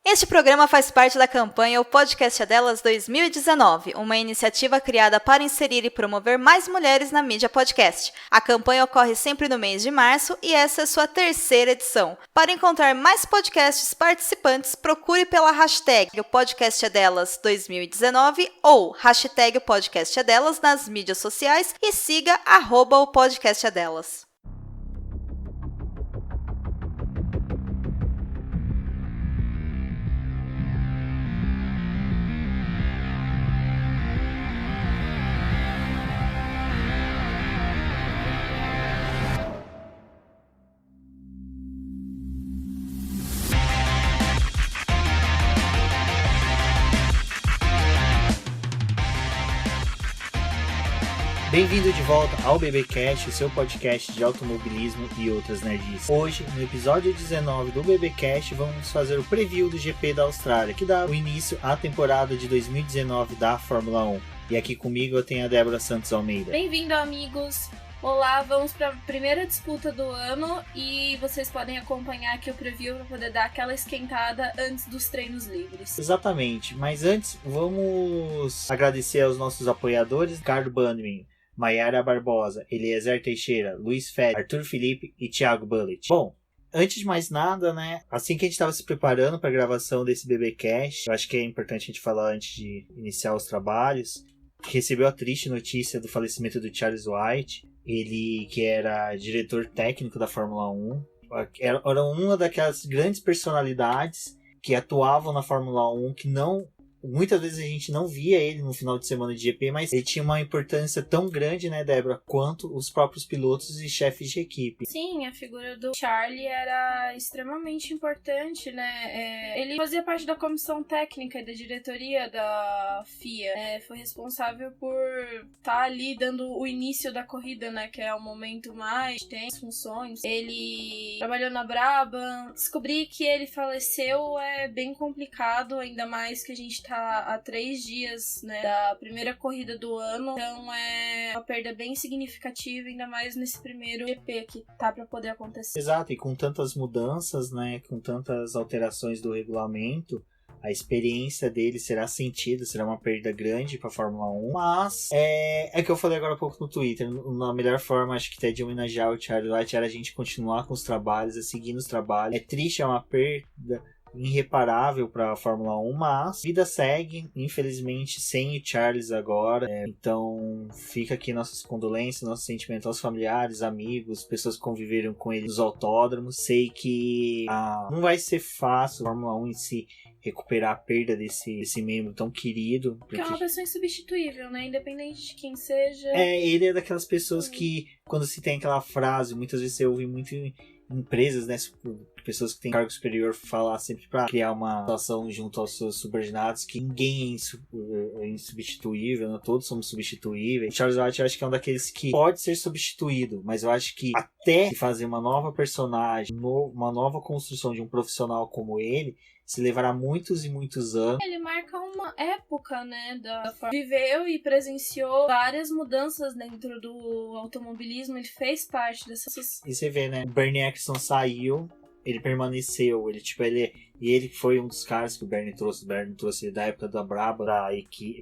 Este programa faz parte da campanha O Podcast é Delas 2019, uma iniciativa criada para inserir e promover mais mulheres na mídia podcast. A campanha ocorre sempre no mês de março e essa é sua terceira edição. Para encontrar mais podcasts participantes, procure pela hashtag O Podcast é Delas 2019 ou hashtag O Podcast é Delas nas mídias sociais e siga @O Podcast é Delas. Bem-vindo de volta ao BBcast, o seu podcast de automobilismo e outras nerdices. Hoje, no episódio 19 do BBcast, vamos fazer o preview do GP da Austrália, que dá o início à temporada de 2019 da Fórmula 1. E aqui comigo eu tenho a Débora Santos Almeida. Bem-vindo, amigos! Olá, vamos para a primeira disputa do ano e vocês podem acompanhar aqui o preview para poder dar aquela esquentada antes dos treinos livres. Exatamente, mas antes vamos agradecer aos nossos apoiadores, Ricardo Bandmin, Maiara Barbosa, Eliezer Teixeira, Luiz Fede, Arthur Felipe e Thiago Bullet. Bom, antes de mais nada, né, assim que a gente estava se preparando para a gravação desse BBcast, eu acho que é importante a gente falar antes de iniciar os trabalhos, recebeu a triste notícia do falecimento do Charles White, ele que era diretor técnico da Fórmula 1, era uma daquelas grandes personalidades que atuavam na Fórmula 1, que não... Muitas vezes a gente não via ele no final de semana de GP, mas ele tinha uma importância tão grande, né, Débora, quanto os próprios pilotos e chefes de equipe. Sim, a figura do Charlie era extremamente importante, né? Ele fazia parte da comissão técnica e da diretoria da FIA. Foi responsável por estar ali dando o início da corrida, né, que é o momento mais tem funções. Ele trabalhou na Brabham. Descobrir que ele faleceu é bem complicado, ainda mais que a gente tá há 3 dias, né, da primeira corrida do ano, então é uma perda bem significativa, ainda mais nesse primeiro GP que tá pra poder acontecer. Exato, e com tantas mudanças, né, com tantas alterações do regulamento, a experiência dele será sentida, será uma perda grande para a Fórmula 1, mas é que eu falei agora há pouco no Twitter, na melhor forma, acho que até de homenagear o Charlie White era a gente continuar com os trabalhos, a seguir nos trabalhos. É triste, é uma perda irreparável para a Fórmula 1, mas vida segue, infelizmente sem o Charles agora, então fica aqui nossas condolências, nosso sentimento aos familiares, amigos, pessoas que conviveram com ele nos autódromos. Sei que não vai ser fácil a Fórmula 1 em si recuperar a perda desse membro tão querido. Porque é uma pessoa insubstituível, né? Independente de quem seja. Ele é daquelas pessoas que, quando se tem aquela frase, muitas vezes você ouve muito em empresas, né, pessoas que têm cargo superior falar sempre para criar uma situação junto aos seus subordinados que ninguém é insubstituível, né? Todos somos substituíveis. Charles White eu acho que é um daqueles que pode ser substituído, mas eu acho que até fazer uma nova personagem, uma nova construção de um profissional como ele, se levará muitos e muitos anos. Ele marca uma época, né, viveu e presenciou várias mudanças dentro do automobilismo, ele fez parte dessas... E você vê, né, o Bernie Eccleston saiu, ele permaneceu, ele foi um dos caras que o Bernie trouxe da época da Brabham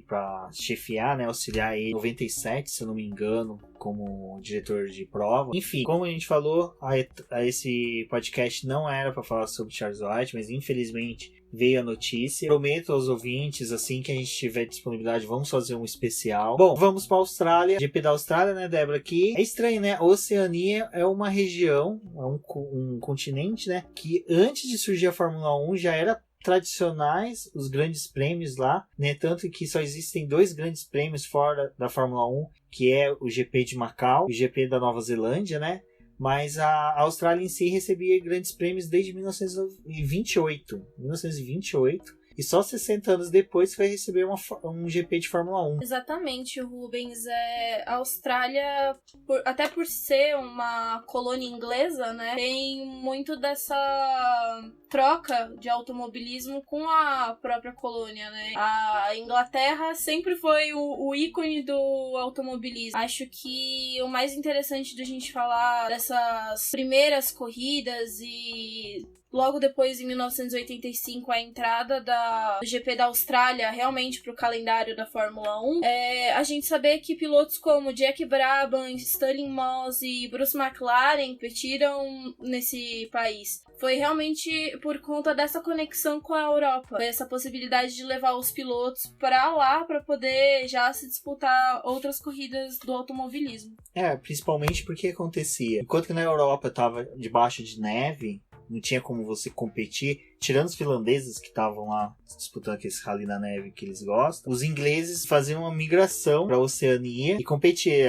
pra chefiar, né, auxiliar ele em 97, se eu não me engano, como diretor de prova. Enfim, como a gente falou, esse podcast não era para falar sobre Charles White, mas infelizmente veio a notícia. Prometo aos ouvintes, assim que a gente tiver disponibilidade, vamos fazer um especial. Bom, vamos para a Austrália. GP da Austrália, né, Débora? Que é estranho, né? A Oceania é uma região, é um continente, né? Que antes de surgir a Fórmula 1 já era tradicionais os grandes prêmios lá, né? Tanto que só existem 2 grandes prêmios fora da Fórmula 1, que é o GP de Macau e o GP da Nova Zelândia, né? Mas a Austrália em si recebia grandes prêmios desde 1928. E só 60 anos depois foi receber um GP de Fórmula 1. Exatamente, Rubens. A Austrália, até por ser uma colônia inglesa, né, tem muito dessa troca de automobilismo com a própria colônia, né? A Inglaterra sempre foi o ícone do automobilismo. Acho que o mais interessante da gente falar dessas primeiras corridas e logo depois, em 1985, a entrada do GP da Austrália realmente para o calendário da Fórmula 1, a gente saber que pilotos como Jack Brabham, Stirling Moss e Bruce McLaren competiram nesse país. Foi realmente por conta dessa conexão com a Europa, essa possibilidade de levar os pilotos para lá para poder já se disputar outras corridas do automobilismo. Principalmente porque acontecia. Enquanto que na Europa tava debaixo de neve, não tinha como você competir, tirando os finlandeses que estavam lá disputando aquele rally na neve que eles gostam, os ingleses faziam uma migração para a Oceania e competir.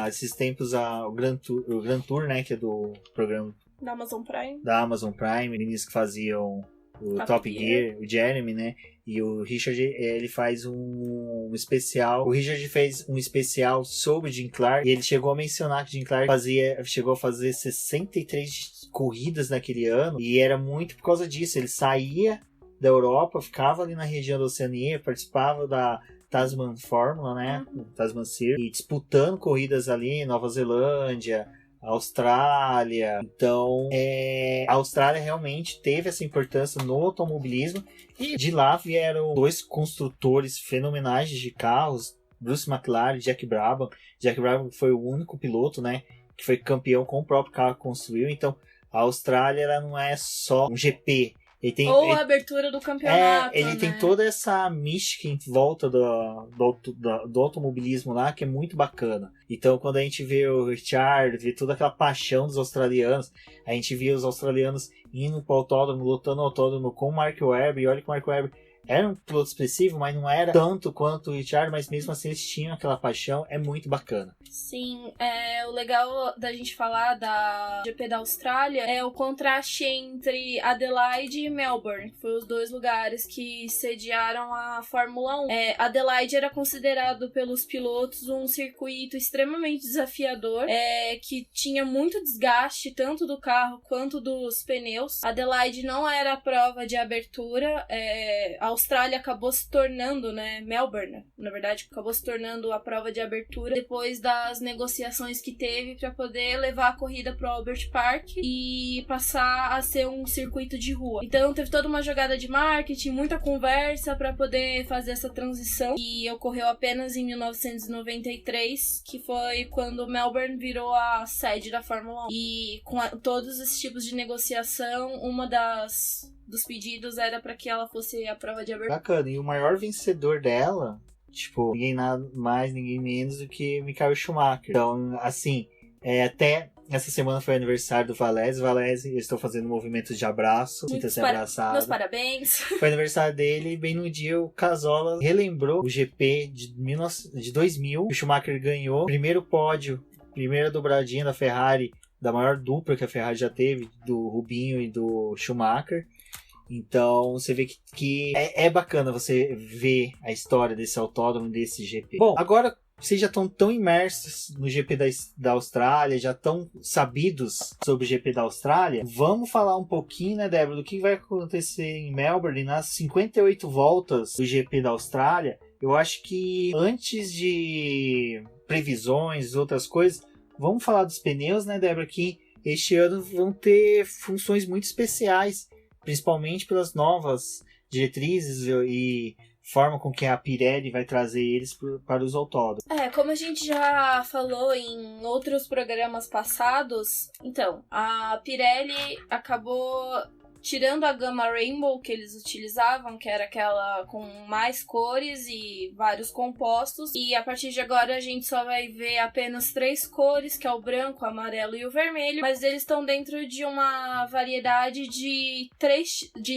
Esses tempos o Grand Tour, né, que é do programa Da Amazon Prime. Da Amazon Prime, meninos que faziam o Top Gear, o Jeremy, né? E o Richard, ele faz um especial. O Richard fez um especial sobre Jim Clark. E ele chegou a mencionar que Jim Clark chegou a fazer 63 corridas naquele ano. E era muito por causa disso. Ele saía da Europa, ficava ali na região da Oceania, participava da Tasman Fórmula, né? Tasman Series, e disputando corridas ali em Nova Zelândia, Austrália. Então, a Austrália realmente teve essa importância no automobilismo, e de lá vieram dois construtores fenomenais de carros, Bruce McLaren e Jack Brabham. Jack Brabham foi o único piloto, né, que foi campeão com o próprio carro que construiu. Então, a Austrália, ela não é só um GP. A abertura do campeonato. Ele tem toda essa mística em volta do automobilismo lá, que é muito bacana. Então, quando a gente vê o Richard, vê toda aquela paixão dos australianos, a gente vê os australianos indo para o autódromo, lutando no autódromo com o Mark Webber, e olha que o Mark Webber era um piloto expressivo, mas não era tanto quanto o Richard, mas mesmo assim eles tinham aquela paixão, é muito bacana. Sim, o legal da gente falar da GP da Austrália é o contraste entre Adelaide e Melbourne, que foram os dois lugares que sediaram a Fórmula 1. Adelaide era considerado pelos pilotos um circuito extremamente desafiador, que tinha muito desgaste tanto do carro quanto dos pneus. Adelaide não era a prova de abertura, a Austrália acabou se tornando, né, Melbourne, na verdade, acabou se tornando a prova de abertura depois das negociações que teve para poder levar a corrida pro Albert Park e passar a ser um circuito de rua. Então teve toda uma jogada de marketing, muita conversa para poder fazer essa transição, e ocorreu apenas em 1993, que foi quando Melbourne virou a sede da Fórmula 1. E com todos esses tipos de negociação, dos pedidos era para que ela fosse a prova de abertura. Bacana, e o maior vencedor dela, ninguém mais, ninguém menos do que Michael Schumacher. Então, assim, até essa semana foi aniversário do Valese. Valese, eu estou fazendo movimentos de abraço, sinta-se abraçado. Meus parabéns. Foi aniversário dele, e bem no dia o Casola relembrou o GP de 2000, que o Schumacher ganhou. Primeiro pódio, primeira dobradinha da Ferrari, da maior dupla que a Ferrari já teve, do Rubinho e do Schumacher. Então você vê que é bacana você ver a história desse autódromo, desse GP. Bom, agora vocês já estão tão imersos no GP da Austrália, já estão sabidos sobre o GP da Austrália. Vamos falar um pouquinho, né, Débora, do que vai acontecer em Melbourne nas 58 voltas do GP da Austrália. Eu acho que antes de previsões e outras coisas, vamos falar dos pneus, né, Débora, que este ano vão ter funções muito especiais, principalmente pelas novas diretrizes e forma com que a Pirelli vai trazer eles para os autódromos. Como a gente já falou em outros programas passados, então, a Pirelli acabou tirando a gama Rainbow que eles utilizavam, que era aquela com mais cores e vários compostos, e a partir de agora a gente só vai ver apenas 3 cores, que é o branco, o amarelo e o vermelho, mas eles estão dentro de uma variedade de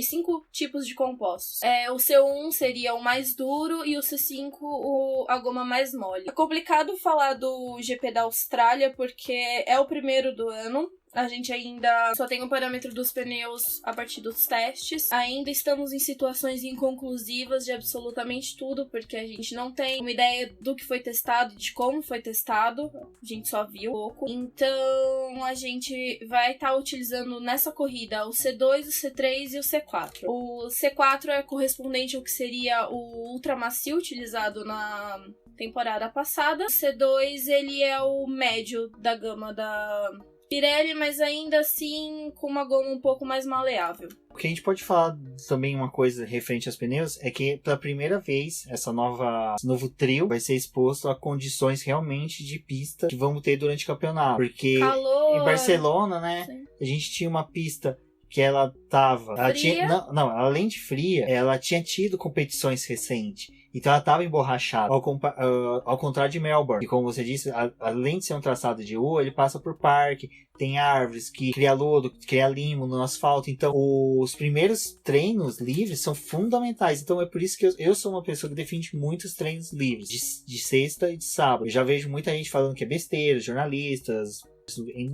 5 tipos de compostos. O C1 seria o mais duro e o C5 a goma mais mole. É complicado falar do GP da Austrália porque é o primeiro do ano. A gente ainda só tem o parâmetro dos pneus a partir dos testes. Ainda estamos em situações inconclusivas de absolutamente tudo, porque a gente não tem uma ideia do que foi testado, de como foi testado. A gente só viu pouco. Então, a gente vai estar utilizando nessa corrida o C2, o C3 e o C4. O C4 é correspondente ao que seria o ultra macio utilizado na temporada passada. O C2, ele é o médio da gama da Pirelli, mas ainda assim com uma goma um pouco mais maleável. O que a gente pode falar também, uma coisa referente aos pneus, é que pela primeira vez esse novo trio vai ser exposto a condições realmente de pista que vamos ter durante o campeonato. Porque Calor. em Barcelona, né, Sim. a gente tinha uma pista que ela tava... Ela Fria. tinha, não, além de fria, ela tinha tido competições recentes. Então ela estava emborrachada. Ao contrário de Melbourne, que como você disse, além de ser um traçado de rua, ele passa por parque, tem árvores que cria lodo, cria limo no asfalto. Então os primeiros treinos livres são fundamentais. Então é por isso que eu sou uma pessoa que defende muitos treinos livres, de sexta e de sábado. Eu já vejo muita gente falando que é besteira, jornalistas,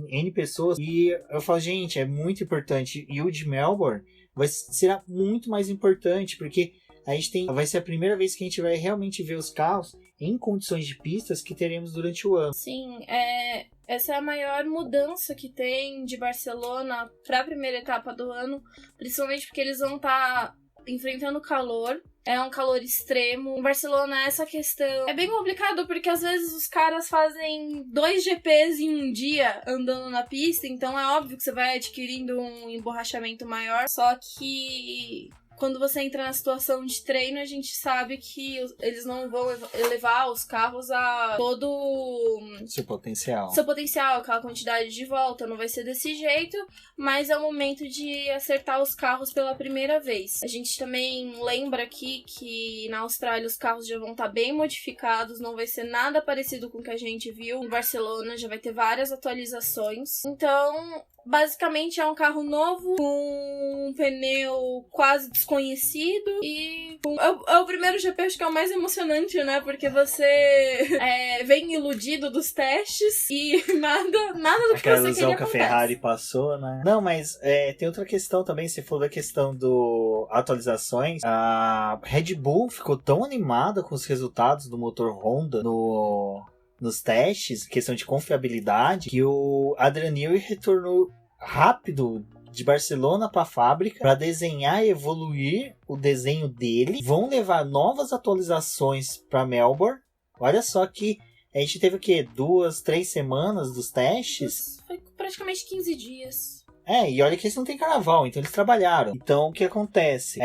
N pessoas, e eu falo, gente, é muito importante. E o de Melbourne será muito mais importante, porque vai ser a primeira vez que a gente vai realmente ver os carros em condições de pistas que teremos durante o ano. Sim, essa é a maior mudança que tem de Barcelona para a primeira etapa do ano, principalmente porque eles vão estar enfrentando calor. É um calor extremo. Em Barcelona, essa questão é bem complicado, porque às vezes os caras fazem 2 GPs em um dia andando na pista, então é óbvio que você vai adquirindo um emborrachamento maior, só que quando você entra na situação de treino, a gente sabe que eles não vão elevar os carros a todo seu potencial, aquela quantidade de volta, não vai ser desse jeito, mas é o momento de acertar os carros pela primeira vez. A gente também lembra aqui que na Austrália os carros já vão estar bem modificados, não vai ser nada parecido com o que a gente viu em Barcelona, já vai ter várias atualizações. Então, basicamente é um carro novo, com um pneu quase desconhecido e é o primeiro GP, acho que é o mais emocionante, né? Porque você vem iludido dos testes e nada do que aquela você ilusão queria que a acontece. Ferrari passou, né? Não, mas tem outra questão também. Você falou da questão do atualizações. A Red Bull ficou tão animada com os resultados do motor Honda nos testes, questão de confiabilidade, que o Adrian Newey retornou rápido de Barcelona para a fábrica para desenhar e evoluir o desenho dele. Vão levar novas atualizações para Melbourne. Olha só que a gente teve o quê? 2, 3 semanas dos testes? Foi praticamente 15 dias. E olha que eles não têm carnaval, então eles trabalharam. Então o que acontece?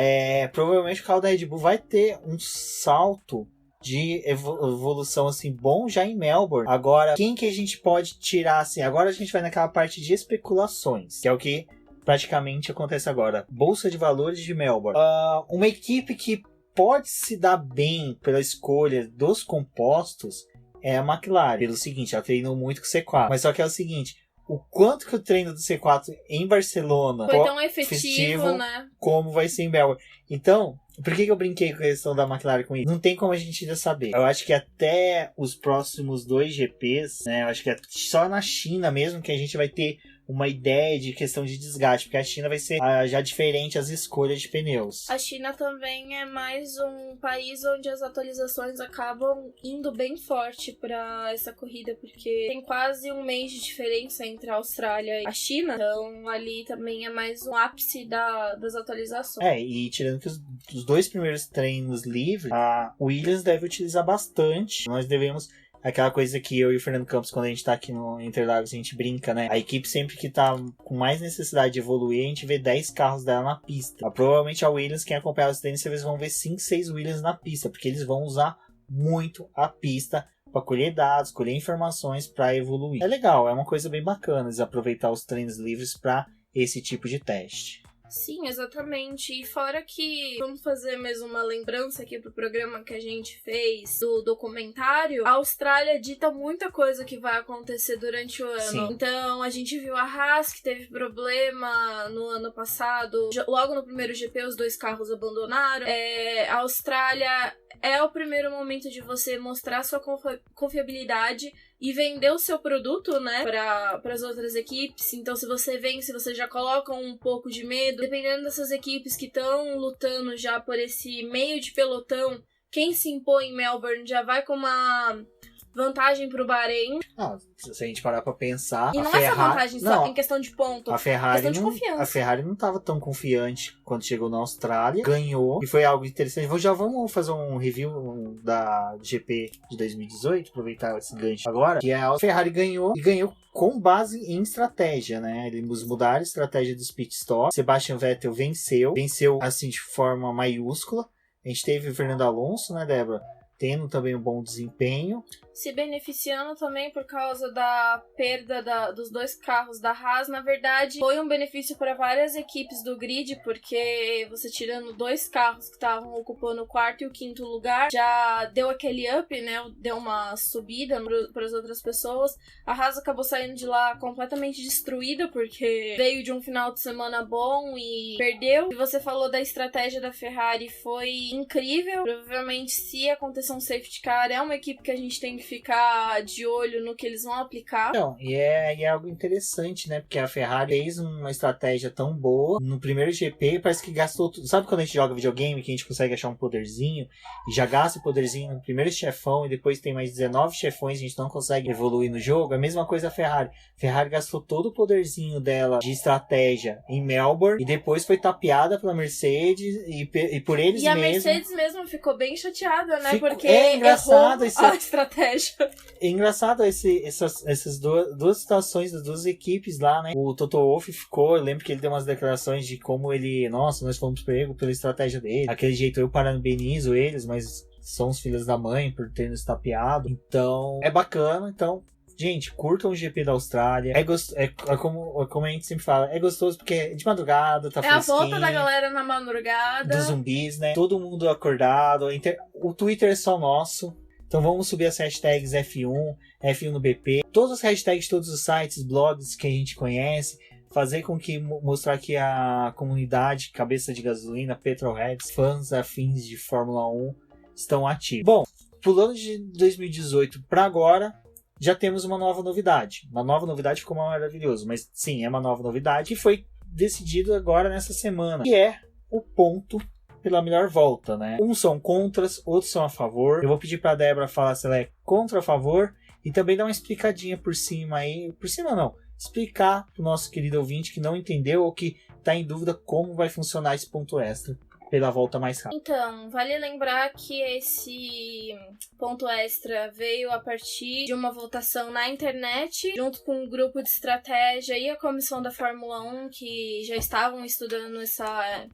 Provavelmente o carro da Red Bull vai ter um salto de evolução assim bom já em Melbourne. Agora, quem que a gente pode tirar assim? Agora a gente vai naquela parte de especulações, que é o que praticamente acontece agora. Bolsa de valores de Melbourne. Uma equipe que pode se dar bem pela escolha dos compostos é a McLaren. Pelo seguinte, ela treinou muito com o C4. Mas só que é o seguinte, o quanto que o treino do C4 em Barcelona foi tão efetivo, né? Como vai ser em Melbourne. Então, por que eu brinquei com a questão da McLaren com isso? Não tem como a gente ainda saber. Eu acho que até os próximos 2 GPs, né? Eu acho que é só na China mesmo que a gente vai ter uma ideia de questão de desgaste, porque a China vai ser já diferente as escolhas de pneus. A China também é mais um país onde as atualizações acabam indo bem forte para essa corrida, porque tem quase um mês de diferença entre a Austrália e a China, então ali também é mais um ápice das atualizações. E tirando que os 2 primeiros treinos livres, a Williams deve utilizar bastante. Nós devemos... Aquela coisa que eu e o Fernando Campos, quando a gente tá aqui no Interlagos, a gente brinca, né? A equipe sempre que tá com mais necessidade de evoluir, a gente vê 10 carros dela na pista. Provavelmente a Williams, quem acompanhar os treinos, vocês vão ver 5, 6 Williams na pista, porque eles vão usar muito a pista para colher dados, colher informações para evoluir. É legal, é uma coisa bem bacana eles aproveitar os treinos livres para esse tipo de teste. Sim, exatamente. E fora que, vamos fazer mesmo uma lembrança aqui pro programa que a gente fez do documentário, a Austrália dita muita coisa que vai acontecer durante o ano. Sim. Então, a gente viu a Haas, que teve problema no ano passado. Logo no primeiro GP, os 2 carros abandonaram. A Austrália é o primeiro momento de você mostrar sua confiabilidade e vender o seu produto, né, para as outras equipes. Então, se você vence, você já coloca um pouco de medo. Dependendo dessas equipes que estão lutando já por esse meio de pelotão, quem se impõe em Melbourne já vai com uma vantagem pro Bahrein. Não, se a gente parar pra pensar... E a não é Ferrari... só vantagem, só em questão de ponto. A Ferrari, questão de confiança. A Ferrari não estava tão confiante quando chegou na Austrália. Ganhou. E foi algo interessante. Já vamos fazer um review da GP de 2018. Aproveitar esse gancho agora. Que a Ferrari ganhou. E ganhou com base em estratégia, né? Eles mudaram a estratégia dos pit stop. Sebastian Vettel venceu. Venceu, assim, de forma maiúscula. A gente teve o Fernando Alonso, né, Débora? Tendo também um bom desempenho. Se beneficiando também por causa da perda dos 2 carros da Haas. Na verdade, foi um benefício para várias equipes do grid, porque você tirando 2 carros que estavam ocupando o 4º e o 5º lugar, já deu aquele up, né? Deu uma subida para as outras pessoas. A Haas acabou saindo de lá completamente destruída, porque veio de um final de semana bom e perdeu. E você falou da estratégia da Ferrari, foi incrível. Provavelmente, se acontecer um safety car, é uma equipe que a gente tem que ficar de olho no que eles vão aplicar. Então, e é algo interessante, né? Porque a Ferrari fez uma estratégia tão boa. No primeiro GP, parece que gastou tudo. Sabe quando a gente joga videogame, que a gente consegue achar um poderzinho e já gasta o poderzinho no primeiro chefão e depois tem mais 19 chefões e a gente não consegue evoluir no jogo? A mesma coisa a Ferrari. A Ferrari gastou todo o poderzinho dela de estratégia em Melbourne e depois foi tapeada pela Mercedes e por eles mesmos. E a Mercedes mesmo ficou bem chateada, né? Porque é engraçado errou a estratégia. É engraçado essas duas situações das duas equipes lá, né? O Toto Wolff ficou, eu lembro que ele deu umas declarações de como ele, nossa, nós fomos pego pela estratégia dele. Aquele jeito eu parabenizo eles, mas são os filhos da mãe por terem nos tapeado. Então, é bacana, então... Gente, curtam o GP da Austrália. É como a gente sempre fala, é gostoso porque é de madrugada, tá fresquinho. É a volta da galera na madrugada. Dos zumbis, né? Todo mundo acordado. O Twitter é só nosso. Então vamos subir as hashtags F1 no BP. Todas as hashtags, todos os sites, blogs que a gente conhece. Fazer com que mostrar que a comunidade Cabeça de Gasolina, Petrolheads, fãs afins de Fórmula 1 estão ativos. Bom, pulando de 2018 para agora... Já temos uma nova novidade. Uma nova novidade ficou maravilhoso, mas sim, é uma nova novidade que foi decidido agora nessa semana, que é o ponto pela melhor volta, né? Uns são contras, outros são a favor. Eu vou pedir pra Débora falar se ela é contra ou a favor e também dar uma explicadinha por cima aí. Por cima não, explicar pro nosso querido ouvinte que não entendeu ou que tá em dúvida como vai funcionar esse ponto extra pela volta mais rápida. Então, vale lembrar que esse ponto extra veio a partir de uma votação na internet, junto com um grupo de estratégia e a comissão da Fórmula 1, que já estavam estudando essa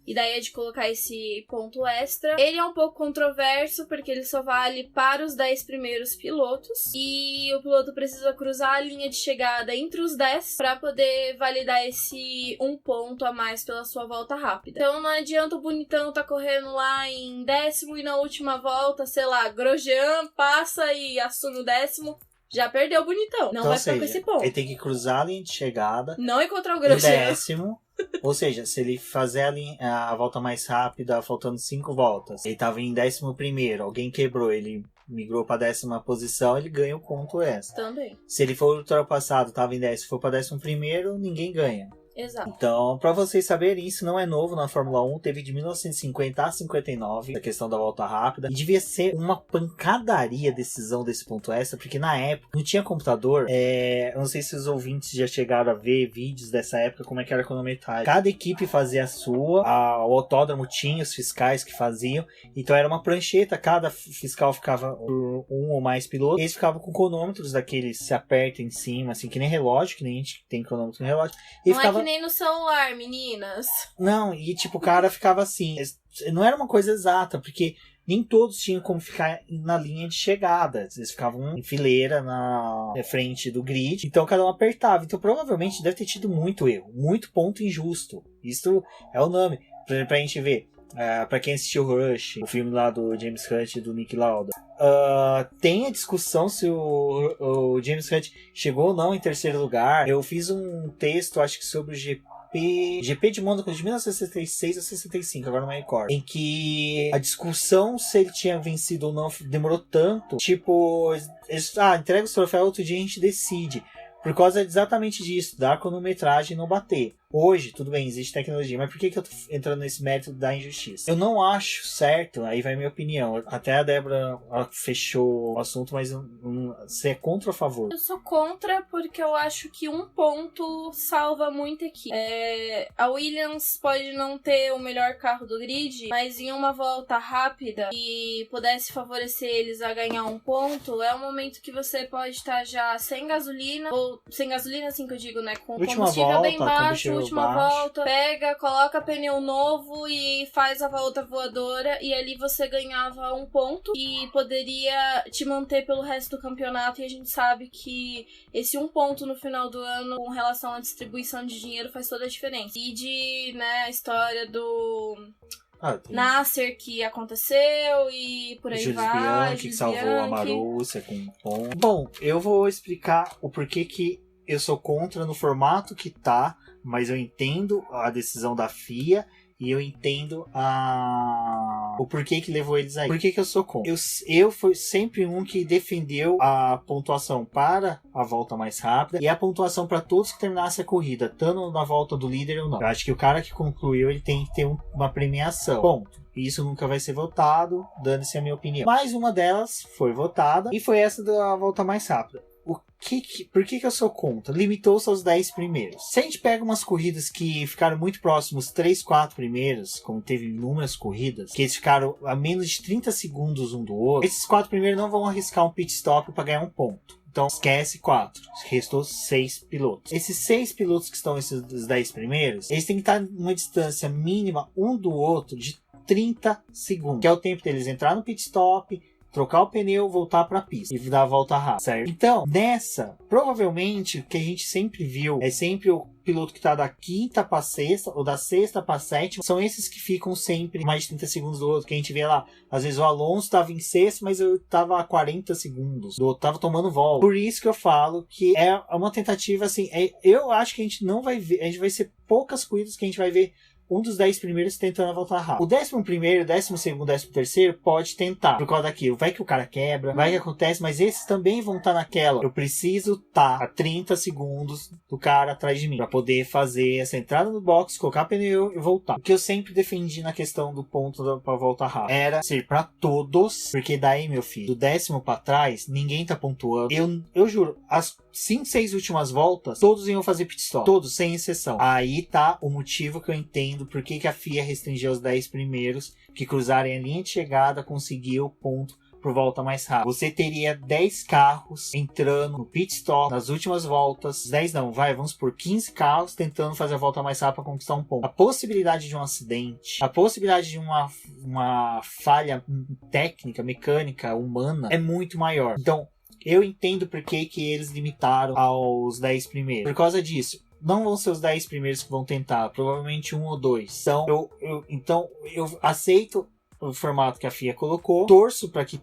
ideia de colocar esse ponto extra. Ele é um pouco controverso, porque ele só vale para os 10 primeiros pilotos, e o piloto precisa cruzar a linha de chegada entre os 10 para poder validar esse 1 ponto a mais pela sua volta rápida. Então não adianta o bonitão tá correndo lá em 10º e na última volta, sei lá, Grosjean passa e assume o 10º, já perdeu o bonitão. Não então, vai ficar com esse ponto. Ele tem que cruzar a linha de chegada, não encontrar o em Grosjean. 10º. Ou seja, se ele fazer a volta mais rápida, faltando 5 voltas, ele estava em 11º, alguém quebrou, ele migrou para a 10ª posição, ele ganha o ponto extra. Também. Se ele for ultrapassado, estava em 10º, se for para 11º, ninguém ganha. Exato. Então, para vocês saberem, isso não é novo na Fórmula 1, teve de 1950 a 59, a questão da volta rápida, e devia ser uma pancadaria a decisão desse ponto extra, porque na época não tinha computador, eu não sei se os ouvintes já chegaram a ver vídeos dessa época, como é que era a cronometragem. Cada equipe fazia a sua, o autódromo tinha os fiscais que faziam, então era uma prancheta, cada fiscal ficava por um ou mais pilotos, eles ficavam com cronômetros daqueles se aperta em cima, assim, que nem relógio, que nem a gente tem cronômetro no relógio, e não ficava... é que nem no celular, meninas. Não, e tipo, o cara ficava assim. Não era uma coisa exata, porque nem todos tinham como ficar na linha de chegada. Eles ficavam em fileira na frente do grid. Então cada um apertava. Então provavelmente deve ter tido muito erro. Muito ponto injusto. Isso é o nome. Pra gente ver. Pra quem assistiu Rush, o filme lá do James Hunt e do Nick Lauda. Tem a discussão se o James Hunt chegou ou não em terceiro lugar. Eu fiz um texto, acho que sobre o GP de Mônaco de 1966 a 65, agora não me recordo, em que a discussão se ele tinha vencido ou não demorou tanto, tipo, entrega o troféu, outro dia a gente decide. Por causa exatamente disso, da cronometragem não bater. Hoje, tudo bem, existe tecnologia, mas por que eu tô entrando nesse mérito da injustiça? Eu não acho certo, aí vai minha opinião. Até a Débora fechou o assunto, mas você é contra ou a favor? Eu sou contra porque eu acho que um ponto salva muito aqui. A Williams pode não ter o melhor carro do grid, mas em uma volta rápida e pudesse favorecer eles a ganhar um ponto, é um momento que você pode estar já sem gasolina, ou sem gasolina assim que eu digo, né? Com combustível bem baixo, última volta, pega, coloca pneu novo e faz a volta voadora, e ali você ganhava um ponto e poderia te manter pelo resto do campeonato, e a gente sabe que esse um ponto no final do ano com relação à distribuição de dinheiro faz toda a diferença. E a história do Nasser que aconteceu e por aí Jules vai. Bianchi, que salvou a Marúcia com um ponto. Bom, eu vou explicar o porquê que eu sou contra no formato que tá, mas eu entendo a decisão da FIA e eu entendo o porquê que levou eles aí. Por que eu sou contra? Eu fui sempre um que defendeu a pontuação para a volta mais rápida e a pontuação para todos que terminassem a corrida, tanto na volta do líder ou não. Eu acho que o cara que concluiu, ele tem que ter uma premiação. Ponto. Isso nunca vai ser votado, dando-se a minha opinião. Mais uma delas foi votada e foi essa da volta mais rápida. Por que eu sou contra? Limitou-se aos 10 primeiros. Se a gente pega umas corridas que ficaram muito próximos, 3, 4 primeiros, como teve inúmeras corridas, que eles ficaram a menos de 30 segundos um do outro, esses 4 primeiros não vão arriscar um pit stop para ganhar um ponto. Então esquece 4. Restou 6 pilotos. Esses 6 pilotos que estão nesses 10 primeiros, eles têm que estar numa distância mínima um do outro de 30 segundos, que é o tempo deles entrar no pit stop, trocar o pneu, voltar para a pista e dar a volta rápida, certo? Então, provavelmente, o que a gente sempre viu é sempre o piloto que tá da quinta para sexta, ou da sexta para sétima, são esses que ficam sempre mais de 30 segundos do outro, que a gente vê lá, às vezes o Alonso tava em sexto, mas eu tava a 40 segundos, do outro tava tomando volta. Por isso que eu falo que é uma tentativa, assim, eu acho que a gente não vai ver, a gente vai ser poucas corridas que a gente vai ver um dos 10 primeiros tentando voltar rápido. O 11º, 12º, 13º pode tentar, por causa daquilo. Vai que o cara quebra, vai que acontece, mas esses também vão estar naquela. Eu preciso estar a 30 segundos do cara atrás de mim, pra poder fazer essa entrada no box, colocar pneu e voltar. O que eu sempre defendi na questão do ponto pra volta rápida era ser pra todos, porque daí, meu filho, do 10º pra trás, ninguém tá pontuando. Eu juro, as 5, 6 últimas voltas, todos iam fazer pit stop. Todos, sem exceção. Aí tá o motivo que eu entendo por que a FIA restringiu os 10 primeiros que cruzarem a linha de chegada, conseguiu o ponto por volta mais rápida. Você teria 10 carros entrando no pit stop nas últimas voltas. 10 não, vamos por 15 carros tentando fazer a volta mais rápida para conquistar um ponto. A possibilidade de um acidente, a possibilidade de uma falha técnica, mecânica, humana é muito maior. Então, eu entendo por que eles limitaram aos 10 primeiros. Por causa disso, não vão ser os 10 primeiros que vão tentar, provavelmente 1 ou 2. Então, eu aceito o formato que a FIA colocou, torço para que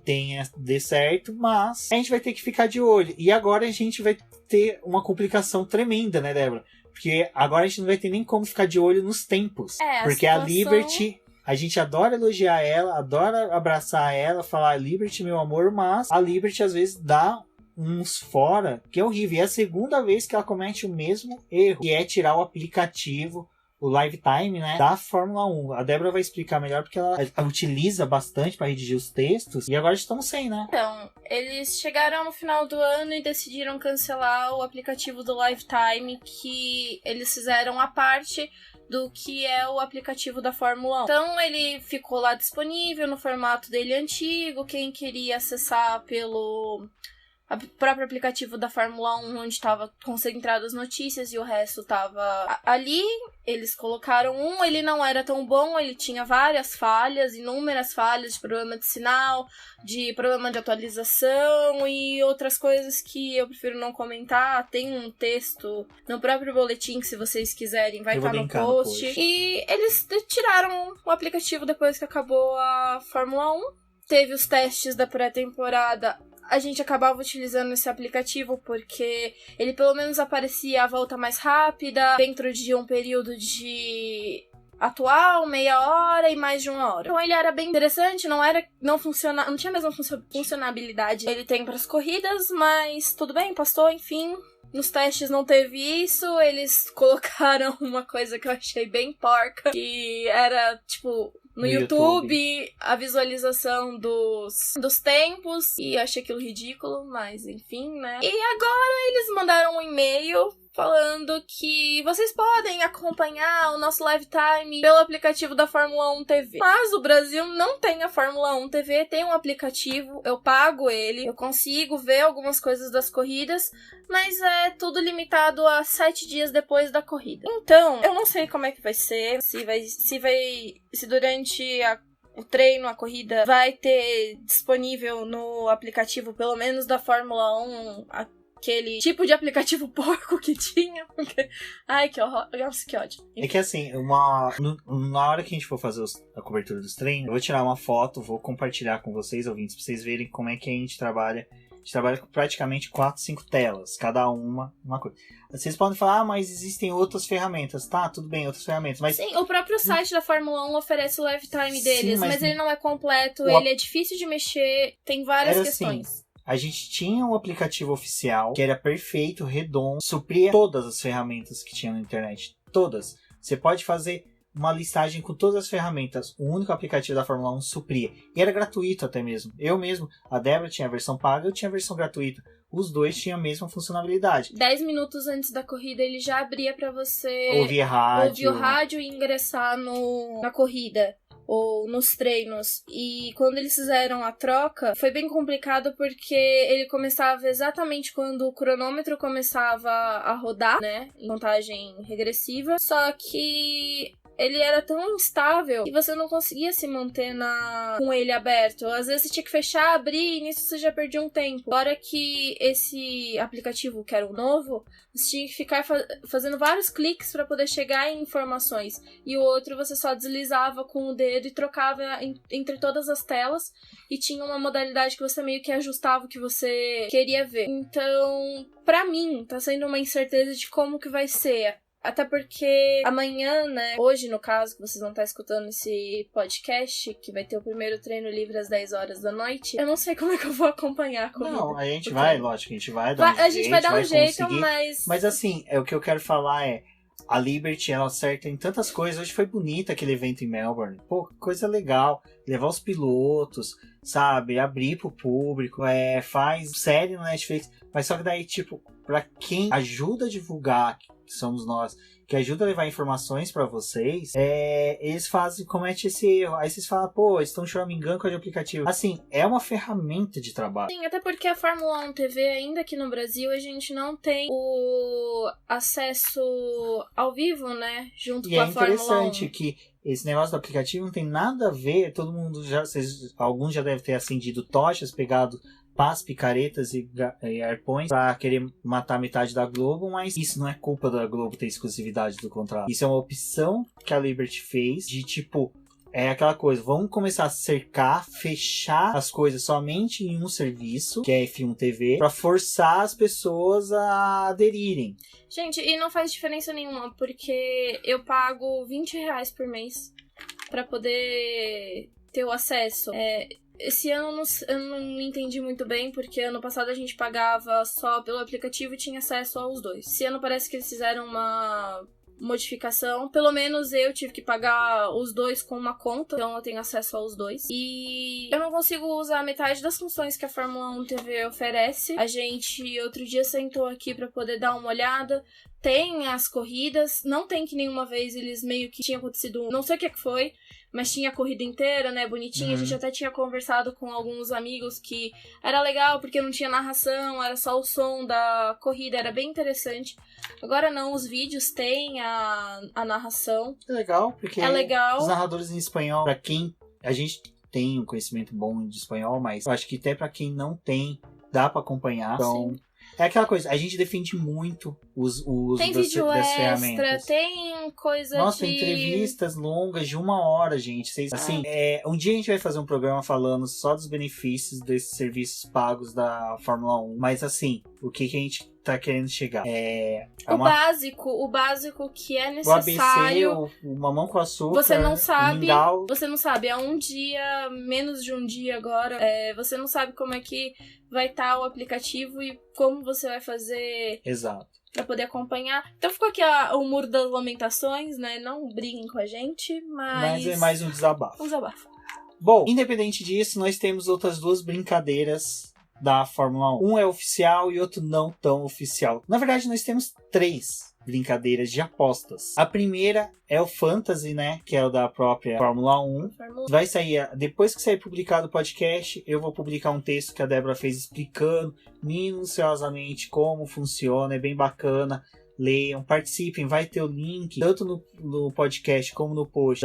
dê certo, mas a gente vai ter que ficar de olho. E agora a gente vai ter uma complicação tremenda, né, Débora? Porque agora a gente não vai ter nem como ficar de olho nos tempos. Porque a Liberty, a gente adora elogiar ela, adora abraçar ela, falar Liberty, meu amor, mas a Liberty às vezes dá uns fora que é horrível. E é a segunda vez que ela comete o mesmo erro, que é tirar o aplicativo, o Live Time, né, da Fórmula 1. A Débora vai explicar melhor porque ela utiliza bastante para redigir os textos e agora estamos sem, né? Então, eles chegaram no final do ano e decidiram cancelar o aplicativo do Live Time, que eles fizeram a parte do que é o aplicativo da Fórmula 1. Então ele ficou lá disponível no formato dele antigo, quem queria acessar pelo próprio aplicativo da Fórmula 1, onde estava concentrado as notícias e o resto estava ali. Eles colocaram ele não era tão bom, ele tinha várias falhas, inúmeras falhas de problema de sinal, de problema de atualização e outras coisas que eu prefiro não comentar. Tem um texto no próprio boletim que, se vocês quiserem, vai estar no post. E eles tiraram o aplicativo depois que acabou a Fórmula 1. Teve os testes da pré-temporada. A gente acabava utilizando esse aplicativo porque ele pelo menos aparecia a volta mais rápida dentro de um período de atual, meia hora e mais de 1 hora. Então ele era bem interessante, não tinha a mesma funcionabilidade ele tem para as corridas, mas tudo bem, passou, enfim. nos testes não teve isso, eles colocaram uma coisa que eu achei bem porca, que era, tipo, no YouTube, a visualização dos tempos, e eu achei aquilo ridículo, mas enfim, né? E agora eles mandaram um e-mail falando que vocês podem acompanhar o nosso live time pelo aplicativo da Fórmula 1 TV. Mas o Brasil não tem a Fórmula 1 TV, tem um aplicativo, eu pago ele, eu consigo ver algumas coisas das corridas, mas é tudo limitado a 7 dias depois da corrida. Então, eu não sei como é que vai ser, se durante o treino, a corrida, vai ter disponível no aplicativo, pelo menos da Fórmula 1, aquele tipo de aplicativo porco que tinha. Porque... Ai, que horror. Nossa, que ódio. É que assim, na hora que a gente for fazer a cobertura dos treinos, eu vou tirar uma foto, vou compartilhar com vocês, ouvintes, pra vocês verem como é que a gente trabalha. A gente trabalha com praticamente 4, 5 telas, cada uma coisa. Vocês podem falar, mas existem outras ferramentas. Tá, tudo bem, outras ferramentas. Mas... Sim, o próprio site da Fórmula 1 oferece o live time deles, mas ele não é completo, ele é difícil de mexer, tem várias questões. Assim, a gente tinha um aplicativo oficial que era perfeito, redondo, supria todas as ferramentas que tinha na internet. Todas. Você pode fazer uma listagem com todas as ferramentas. O único aplicativo da Fórmula 1 supria. E era gratuito até mesmo. Eu mesmo, a Débora tinha a versão paga, eu tinha a versão gratuita. Os dois tinham a mesma funcionalidade. 10 minutos antes da corrida, ele já abria pra você ouvir o rádio e ingressar na corrida. Ou nos treinos. E quando eles fizeram a troca, foi bem complicado porque ele começava exatamente quando o cronômetro começava a rodar, né? Em contagem regressiva. Só que ele era tão instável que você não conseguia se manter com ele aberto. Às vezes você tinha que fechar, abrir, e nisso você já perdia um tempo. Agora que esse aplicativo, que era o novo, você tinha que ficar fazendo vários cliques para poder chegar em informações. E o outro você só deslizava com o dedo e trocava entre todas as telas. E tinha uma modalidade que você meio que ajustava o que você queria ver. Então, pra mim, tá sendo uma incerteza de como que vai ser. Até porque amanhã, né, hoje no caso, que vocês vão estar escutando esse podcast, que vai ter o primeiro treino livre às 10 horas da noite, eu não sei como é que eu vou acompanhar a corrida. Não, a gente vai, lógico, a gente vai dar um jeito. A gente vai dar um jeito, conseguir. mas... Mas assim, o que eu quero falar é, a Liberty, ela acerta em tantas coisas. Hoje foi bonito aquele evento em Melbourne. Pô, coisa legal. Levar os pilotos, sabe? Abrir pro público. Faz série no Netflix. Mas só que daí, tipo, pra quem ajuda a divulgar, que somos nós, que ajuda a levar informações pra vocês, eles cometem esse erro. Aí vocês falam, pô, eles estão choramingando com o aplicativo. Assim, é uma ferramenta de trabalho. Sim, até porque a Fórmula 1 TV, ainda aqui no Brasil, a gente não tem o acesso ao vivo, né? Junto com a Fórmula 1. E é interessante que esse negócio do aplicativo não tem nada a ver. Todo mundo alguns já devem ter acendido tochas, pegado pás, picaretas e arpões pra querer matar metade da Globo, mas isso não é culpa da Globo ter exclusividade do contrato. Isso é uma opção que a Liberty fez de tipo, aquela coisa, vamos começar a cercar, fechar as coisas somente em um serviço, que é F1 TV, pra forçar as pessoas a aderirem. Gente, e não faz diferença nenhuma, porque eu pago R$20 por mês pra poder ter o acesso. Esse ano eu não entendi muito bem, porque ano passado a gente pagava só pelo aplicativo e tinha acesso aos dois. Esse ano parece que eles fizeram uma modificação. Pelo menos eu tive que pagar os dois com uma conta, então eu tenho acesso aos dois. E eu não consigo usar metade das funções que a Fórmula 1 TV oferece. A gente outro dia sentou aqui pra poder dar uma olhada. Tem as corridas, não tem que nenhuma vez eles meio que tinha acontecido, não sei o que foi, mas tinha a corrida inteira, né, bonitinha. A gente até tinha conversado com alguns amigos que era legal porque não tinha narração, era só o som da corrida, era bem interessante. Agora não, os vídeos têm a narração. É legal, porque legal. Os narradores em espanhol, pra quem a gente tem um conhecimento bom de espanhol, mas eu acho que até pra quem não tem, dá pra acompanhar. Então, sim. É aquela coisa, a gente defende muito o uso tem das vídeo extra, ferramentas. Tem coisa Nossa, tem entrevistas longas de 1 hora, gente. Assim, um dia a gente vai fazer um programa falando só dos benefícios desses serviços pagos da Fórmula 1. Mas assim, o que a gente tá querendo chegar? O básico que é O necessário. ABC, o mamão com açúcar, Você não o sabe. mingau. Você não sabe. Há um dia, menos de um dia agora. Você não sabe como é que vai estar o aplicativo e como você vai fazer. Exato. Pra poder acompanhar. Então ficou aqui o Muro das Lamentações, né? Não briguem com a gente, mas é mais um desabafo. Um desabafo. Bom, independente disso, nós temos outras duas brincadeiras da Fórmula 1. Um é oficial e outro não tão oficial. Na verdade, nós temos 3 brincadeiras de apostas. A primeira é o Fantasy, né? Que é o da própria Fórmula 1. Vai sair, depois que sair publicado o podcast, eu vou publicar um texto que a Débora fez explicando minuciosamente como funciona. É bem bacana. Leiam, participem, vai ter o link tanto no podcast como no post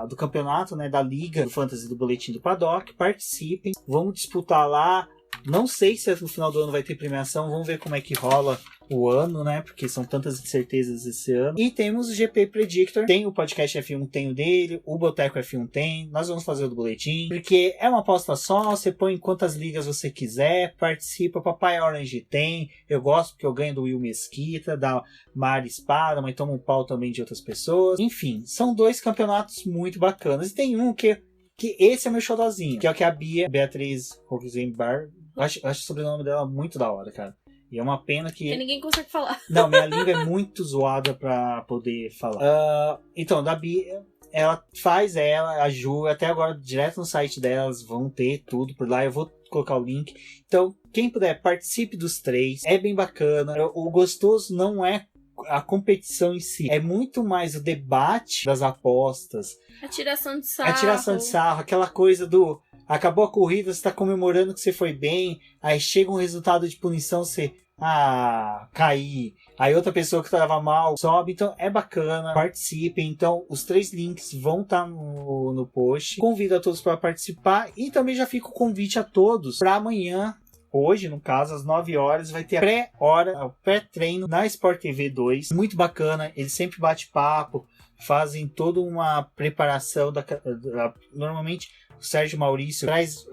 do campeonato, né, da Liga do Fantasy do Boletim do Paddock. Participem, vamos disputar lá. Não sei se no final do ano vai ter premiação, vamos ver como é que rola o ano, né? Porque são tantas incertezas esse ano. E temos o GP Predictor. Tem o podcast F1, tem o dele. O Boteco F1 tem. Nós vamos fazer o do boletim. Porque é uma aposta só. Você põe em quantas ligas você quiser. Participa. Papai Orange tem. Eu gosto porque eu ganho do Will Mesquita, da Mari Espada, mas tomo um pau também de outras pessoas. Enfim, são 2 campeonatos muito bacanas. E tem um que esse é meu xodózinho. Que é o que a Beatriz Rosenberg. Acho o sobrenome dela muito da hora, cara. E é uma pena que... ninguém consegue falar. Não, minha língua é muito zoada pra poder falar. Então, da Bia, ela faz a Ju, até agora, direto no site delas, vão ter tudo por lá. Eu vou colocar o link. Então, quem puder, participe dos 3. É bem bacana. O gostoso não é a competição em si. É muito mais o debate das apostas. A tiração de sarro. A tiração de sarro, aquela coisa do... Acabou a corrida, você tá comemorando que você foi bem, aí chega um resultado de punição, você... caí. Aí outra pessoa que tava mal sobe. Então é bacana, participem. Então os 3 links vão estar no post. Convido a todos para participar. E também já fica o convite a todos para amanhã. Hoje, no caso, às 9 horas, vai ter o pré-treino na Sport TV 2. Muito bacana, eles sempre bate-papo, fazem toda uma preparação. Normalmente o Sérgio Maurício traz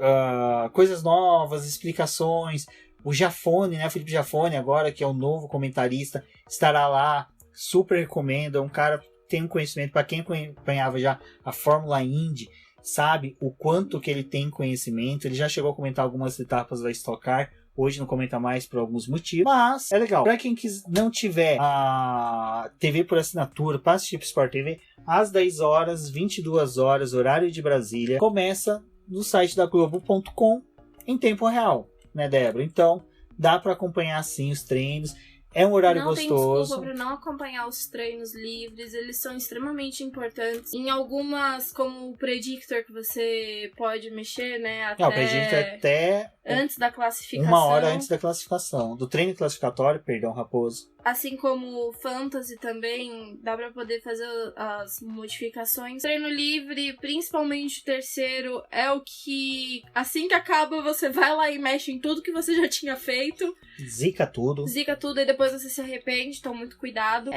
coisas novas, explicações. O Jafone, né? O Felipe Jafone, agora, que é o novo comentarista, estará lá. Super recomendo. É um cara que tem um conhecimento. Para quem acompanhava já a Fórmula Indy, sabe o quanto que ele tem conhecimento. Ele já chegou a comentar algumas etapas da Stock Car. Hoje não comenta mais por alguns motivos. Mas é legal. Para quem não tiver a TV por assinatura, para assistir Sport TV, às 10 horas, 22 horas, horário de Brasília, começa no site da Globo.com em tempo real. Né, Débora? Então, dá para acompanhar sim os treinos. É um horário gostoso. Não tem desculpa para não acompanhar os treinos livres. Eles são extremamente importantes. Em algumas, como o Predictor, que você pode mexer, né? O Predictor até... antes da classificação. 1 hora antes da classificação. Do treino classificatório, perdão, Raposo. Assim como o Fantasy também, dá pra poder fazer as modificações. Treino livre, principalmente o terceiro, é o que, assim que acaba, você vai lá e mexe em tudo que você já tinha feito. Zica tudo e depois você se arrepende, então muito cuidado.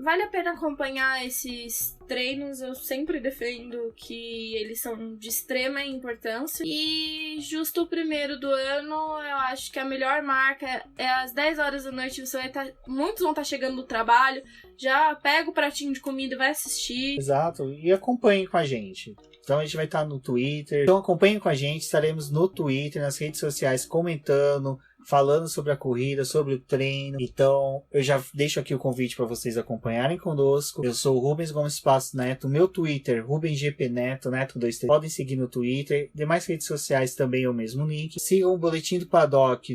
Vale a pena acompanhar esses treinos, eu sempre defendo que eles são de extrema importância. E justo o primeiro do ano, eu acho que a melhor marca é às 10 horas da noite, você vai estar... Muitos vão estar chegando do trabalho, já pega o pratinho de comida e vai assistir. Exato, e acompanhem com a gente. Então a gente vai estar no Twitter. Então acompanhem com a gente, estaremos no Twitter, nas redes sociais, comentando, falando sobre a corrida, sobre o treino. Então eu já deixo aqui o convite para vocês acompanharem conosco. Eu sou o Rubens Gomes Passos Neto, meu Twitter, RubensGP Neto, Neto23. Podem seguir no Twitter, demais redes sociais também é o mesmo link. Sigam o Boletim do Paddock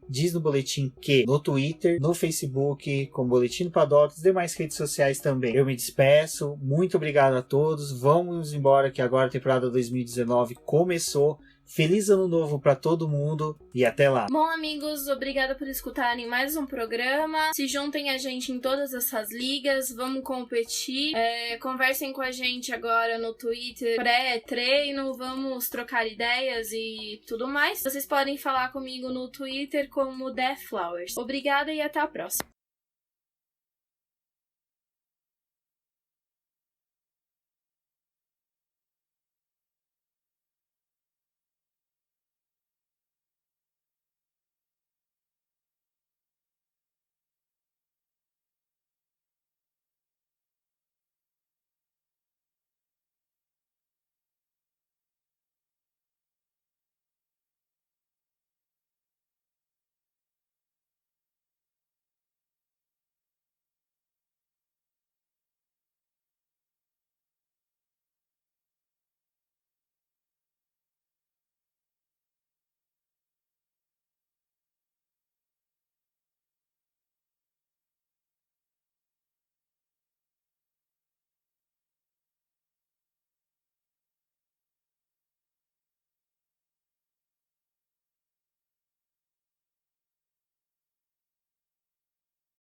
Diz no Boletim que no Twitter, no Facebook, com o Boletim do Paddock, as demais redes sociais também. Eu me despeço, muito obrigado a todos, vamos embora que agora a temporada 2019 começou. Feliz ano novo pra todo mundo e até lá. Bom, amigos, obrigada por escutarem mais um programa. Se juntem a gente em todas essas ligas, vamos competir. Conversem com a gente agora no Twitter, pré-treino, vamos trocar ideias e tudo mais. Vocês podem falar comigo no Twitter como Death Flowers. Obrigada e até a próxima.